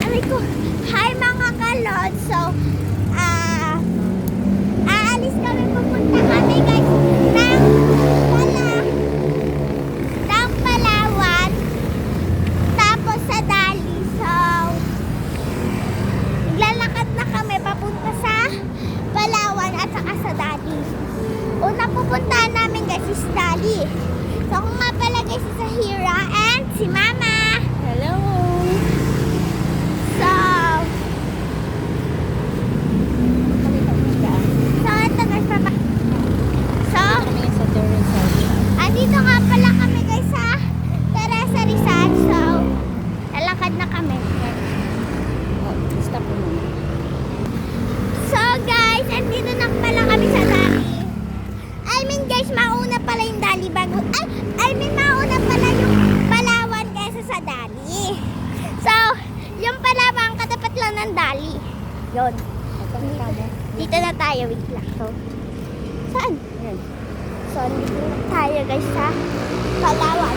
sabi ko, hi mga kalod. So, aalis kami, pupunta kami guys ng Palawan, tapos sa Dali. So, naglalakad na kami papunta sa Palawan at saka sa Dali. Una pupuntahan namin guys is Dali. So, ako nga pala guys si Zahira and si Mama. Hello! So, ito guys, papa. So, Kami sa Teresa. andito nga pala kami guys sa Teresa Rizal. So, lalakad na kami. Oh, stop mo muna. So guys, andito na pala kami sa Dali. I mean guys, mauna pala yung Dali bago. Mauna pala yung Palawan kaysa sa Dali. So, yung Palawan katapat lang ng Dali. Yun. Dito na tayo, wait lang. So, saan? Yan. So, dito na tayo guys sa Palawan.